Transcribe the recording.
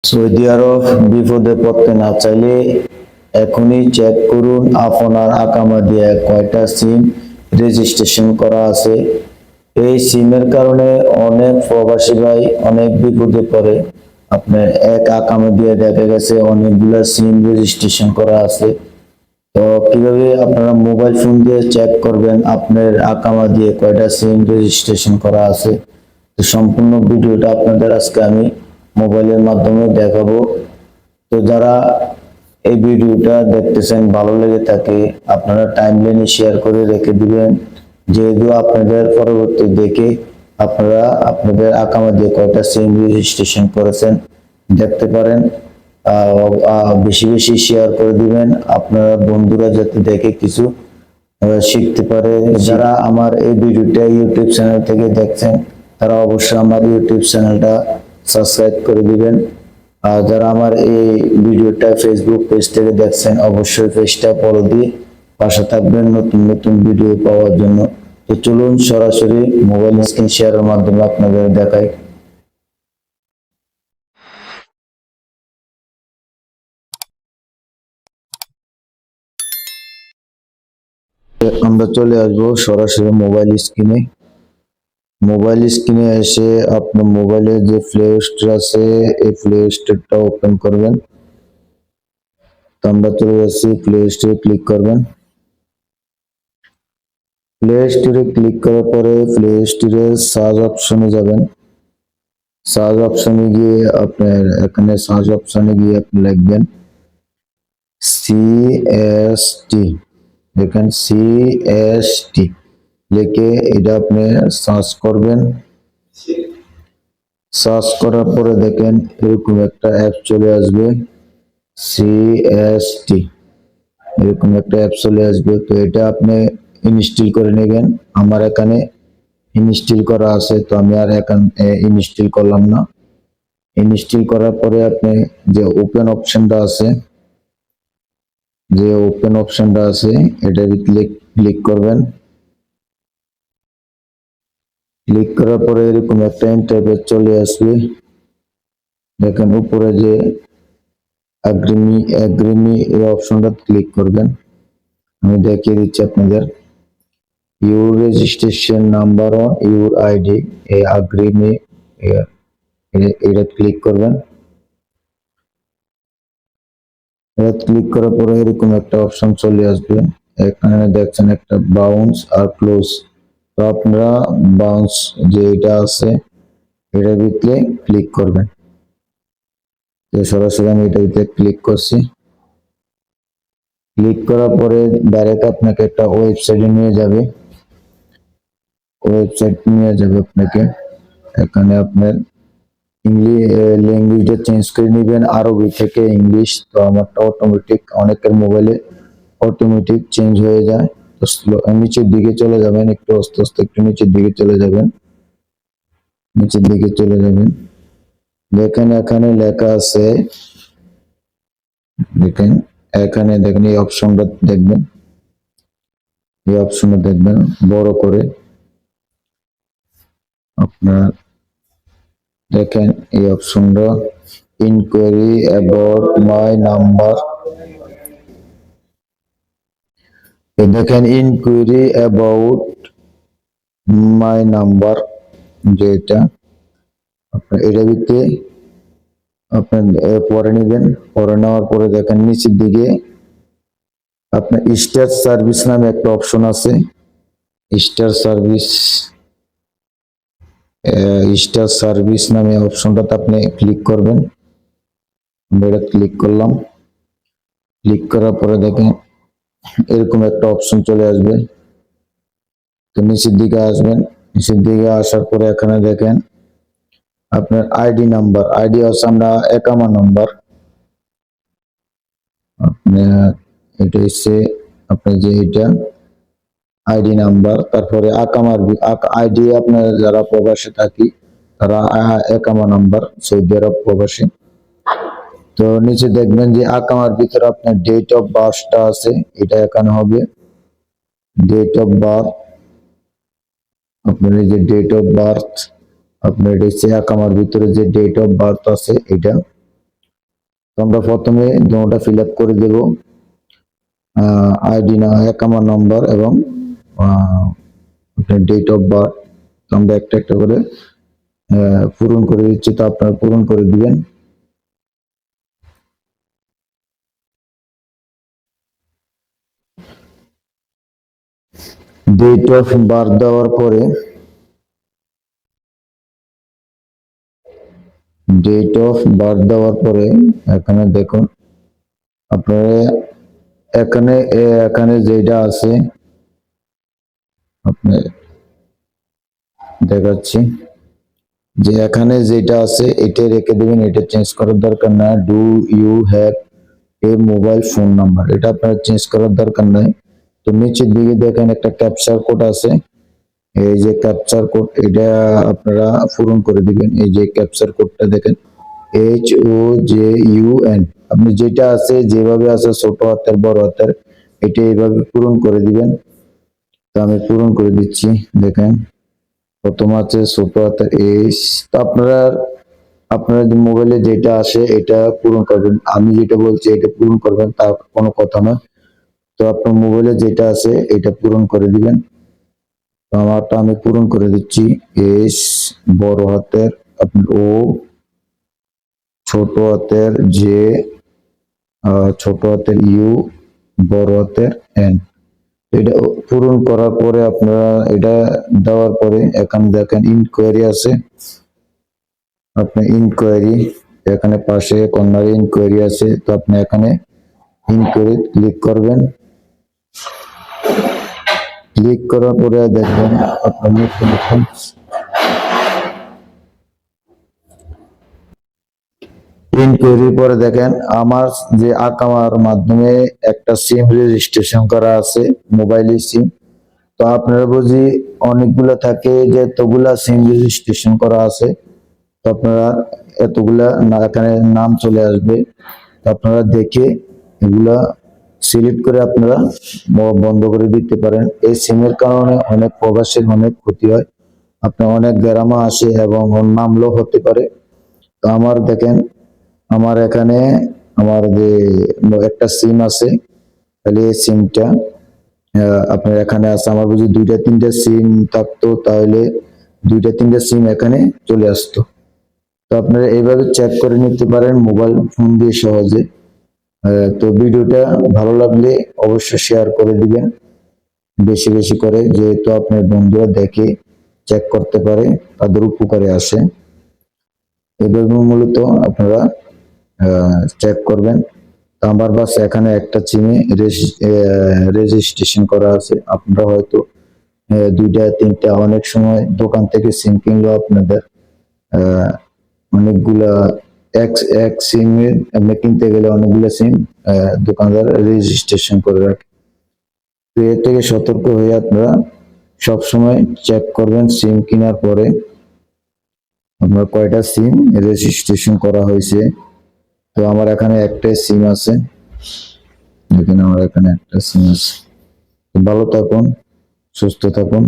Saudi আরব বিপদে পড়তে না চাইলে এখনই চেক করুন আপনার আকামা দিয়ে কয়টা সিম রেজিস্ট্রেশন করা আছে। এই সিমের কারণে অনেক প্রবাসী ভাই অনেক বিপদে পড়ে। আপনার এক আকামা দিয়ে দেখা গেছে অনেকগুলা সিম রেজিস্ট্রেশন করা আছে। তো কিভাবে আপনারা মোবাইল ফোন দিয়ে চেক করবেন আপনার আকামা দিয়ে কয়টা সিম রেজিস্ট্রেশন করা আছে, তো সম্পূর্ণ ভিডিওটা আপনাদের আজকে আমি মোবাইলের মাধ্যমে দেখাবো। তো যারা এই ভিডিওটা দেখতেছেন ভালো লেগে থাকে আপনারা টাইমলাইনে শেয়ার করে রেখে দিবেন, যেহেতু আপনাদের পরবর্তী দেখে আপনারা আপনাদের আকামা দিয়ে কয়টা সিম রেজিস্ট্রেশন করেছেন দেখতে পারেন। বেশি বেশি শেয়ার করে দিবেন আপনারা বন্ধুরা যাতে দেখে কিছু শিখতে পারে। যারা আমার এই ভিডিওটা ইউটিউব চ্যানেল থেকে দেখছেন তারা অবশ্যই আমার ইউটিউব চ্যানেলটা সাবস্ক্রাইব করে দিবেন। আর যারা আমার এই ভিডিওটা ফেসবুক পেজ থেকে দেখছেন অবশ্যই পেজটা ফলো দিয়ে পাশে থাকবেন নতুন নতুন ভিডিও পাওয়ার জন্য। তো চলুন সরাসরি মোবাইল স্ক্রিন শেয়ারের মাধ্যমে আপনাদের দেখাই। আমরা চলে আসবো সরাসরি মোবাইল স্ক্রিনে এসে আপনার মোবাইলে যে প্লে স্টোর আছে এই প্লে স্টোরটা ওপেন করবেন। তো আমরা চলে যাচ্ছি প্লে স্টোরে ক্লিক করবেন। প্লে স্টোরে ক্লিক করার পরে প্লে স্টোরে সার্চ অপশনে যাবেন। সার্চ অপশনে গিয়ে আপনার এখানে সার্চ অপশনে গিয়ে আপনি লিখবেন সিএসটি, দেখেন সিএসটি লিখে এটা আপনি সার্চ করবেন। সার্চ করার পরে দেখেন এরকম একটা অ্যাপ চলে আসবে সিএসটি, এরকম একটা অ্যাপ চলে আসবে। তো এটা আপনি ইনস্টল করে নেবেন। আমার এখানে ইনস্টল করা আছে তো আমি আর এখানে ইনস্টল করলাম না। ইনস্টল করার পরে আপনি যে ওপেন অপশনটা আছে এটার ক্লিক করবেন। ক্লিক করার পরে এরকম একটা ইন্টারফেস চলে আসবে। দেখেন উপরে যে অ্যাগ্রিমি এই অপশনটা ক্লিক করবেন। আমি দেখিয়ে দিচ্ছি আপনাদের। Your registration number on your ID, এই অ্যাগ্রিমি এটা ক্লিক করবেন। এটা ক্লিক করার পরে এরকম একটা অপশন চলে আসবে। এখানে দেখছেন একটা বাউন্স আর ক্লোজ। তো আপনারা বাউন্স যে এটা আছে এটার ভিতরে ক্লিক করবেন। তো সরাসরি আমি এটার ভিতরে ক্লিক করছি। ক্লিক করার পরে ডাইরেক্ট আপনাকে একটা ওয়েবসাইটে নিয়ে যাবে। আপনাকে এখানে আপনার ল্যাঙ্গুয়েজটা চেঞ্জ করে নেবেন আরবি থেকে ইংলিশ। তো আমারটা অটোমেটিক, অনেকের মোবাইলে অটোমেটিক চেঞ্জ হয়ে যায়। তো নিচের দিকে চলে যাবেন, একটু আস্তে আস্তে একটু নিচের দিকে চলে যাবেন। দেখেন এখানে লেখা আছে, দেখেন এখানে দেখেন এই অপশনটা দেখবেন বড় করে। আপনার দেখেন এই অপশনটা ইনকোয়ারি অ্যাবাউট মাই নাম্বার, দেখেন ইনকোয়ারি অ্যাবাউট মাই নাম্বার যেটা আপনার এটা ভিতরে আপনার পরে নেবেন। পরে নেওয়ার পরে দেখেন নিচের দিকে আপনার স্টার সার্ভিস নামে একটা অপশন আছে। স্টার সার্ভিস নামে অপশনটাতে আপনি ক্লিক করবেন। এটা ক্লিক করলাম। ক্লিক করার পরে দেখেন এরকম একটা অপশন চলে আসবে। তো নিচের দিকে আসবেন। নিচের দিকে আসার পরে এখানে দেখেন আপনার আইডি নাম্বার, আইডি হচ্ছে আমরা একামা নাম্বার। আপনার এটা হচ্ছে আপনার যে এটা আইডি নাম্বার, তারপরে আকামার আইডি আপনার যারা প্রবাসে থাকি তারা একামা নাম্বার সৌদি আরব প্রবাসী। তো নিচে দেখবেন যে আকামার ভিতরে আপনার ডেট অফ বার্থটা আছে, এটা এখানে হবে ডেট অফ বার্থ। আপনার এই যে ডেট অফ বার্থ আপনার হচ্ছে আকামার ভিতরে যে ডেট অফ বার্থ আছে এটা তো আমরা প্রথমে দুটোটা ফিল আপ করে দেব, আইডি না অ্যাকাউন্ট নাম্বার এবং আপনার ডেট অফ বার্থ। আমরা একটা একটা করে পূরণ করে দিচ্ছি, তো আপনারা পূরণ করে দিবেন। ডেট অফ বার্থ দেওয়ার পরে এখানে দেখুন আপনারা এখানে যেটা আছে আপনি দেখাচ্ছি যে এখানে যেটা আছে এটা রেখে দেবেন, এটা চেঞ্জ করার দরকার না। Do you have a mobile phone number, এটা আপনার চেঞ্জ করার দরকার নাই। তো নিচের দিকে দেখেন একটা ক্যাপচার কোড আছে, এই যে ক্যাপচার কোড এটা আপনারা পূরণ করে দিবেন। এই যে ক্যাপচার কোডটা দেখেন HOJUN, আপনি যেটা আছে যেভাবে আছে ছোট হাতের বড় হাতের এটা এইভাবে পূরণ করে দিবেন। তো আমি পূরণ করে দিচ্ছি। দেখেন প্রথম আছে ছোট হাতের এইচ। তো আপনার মোবাইলে যেটা আসে এটা পূরণ করবেন, আমি যেটা বলছি এটা পূরণ করবেন তা কোনো কথা না। তো আপনার মোবাইলে যেটা আছে এটা পূরণ করে দিবেন। তো আমারটা আমি পূরণ করে দিচ্ছি। এস বড় হাতের আপনার ও, ছোট হাতের জে, ছোট হাতের ইউ, বড় হাতের এন। এটা পূরণ করার পরে আপনারা এটা দেওয়ার পরে এখানে দেখেন ইনকোয়ারি আছে, আপনি ইনকোয়ারি এখানে পাশে কর্নারে ইনকোয়ারি আছে, তো আপনি এখানে ইনকোয়ারি ক্লিক করবেন। ক্লিক করার পরে দেখবেন আপনার ইনকোয়ারির পরে দেখেন আমার যে আকামার মাধ্যমে একটা সিম রেজিস্ট্রেশন করা আছে, মোবাইলের সিম। তো আপনারা বুঝি অনেকগুলো থাকে যে এতগুলা সিম রেজিস্ট্রেশন করা আছে, তো আপনারা এতগুলা না এখানে নাম চলে আসবে, তো আপনারা দেখে এগুলা সিলেক্ট করে আপনারা বন্ধ করে দিতে পারেন। এই সিমের কারণে অনেক প্রবাসীর অনেক ক্ষতি হয়, আপনার অনেক গ্রামা আসে এবং ওর নামলো হতে পারে। তো আমার দেখেন আমার এখানে আমার যে একটা সিম আছে, তাহলে এই সিমটা আপনার এখানে আছে। আমার বুঝি দুইটা তিনটা সিম থাকতো তাহলে দুইটা তিনটা সিম এখানে চলে আসতো। তো আপনারা এইভাবে চেক করে নিতে পারেন মোবাইল ফোন দিয়ে সহজে। তো ভিডিওটা ভালো লাগলে অবশ্যই শেয়ার করে দিবেন বেশি বেশি করে, যেহেতু আপনার বন্ধুরা দেখে চেক করতে পারে, তাদের উপকারে আসে। এভাবে মূলত আপনারা চেক করবেন। তো আমার বাস এখানে একটা সিমে রেজিস্ট্রেশন করা আছে, আপনারা হয়তো দুইটা তিনটা অনেক সময় দোকান থেকে সিম কিনলেও আপনাদের অনেকগুলা এক এক সিমের আপনি কিনতে গেলে অনেকগুলো সিম দোকানদার রেজিস্ট্রেশন করে রাখে। তো এর থেকে সতর্ক হয়ে আপনারা সবসময় চেক করবেন সিম কেনার পরে আপনার কয়টা সিম রেজিস্ট্রেশন করা হয়েছে। তো আমার এখানে একটাই সিম আছে, দেখেন আমার এখানে একটা সিম আছে। ভালো থাকুন, সুস্থ থাকুন।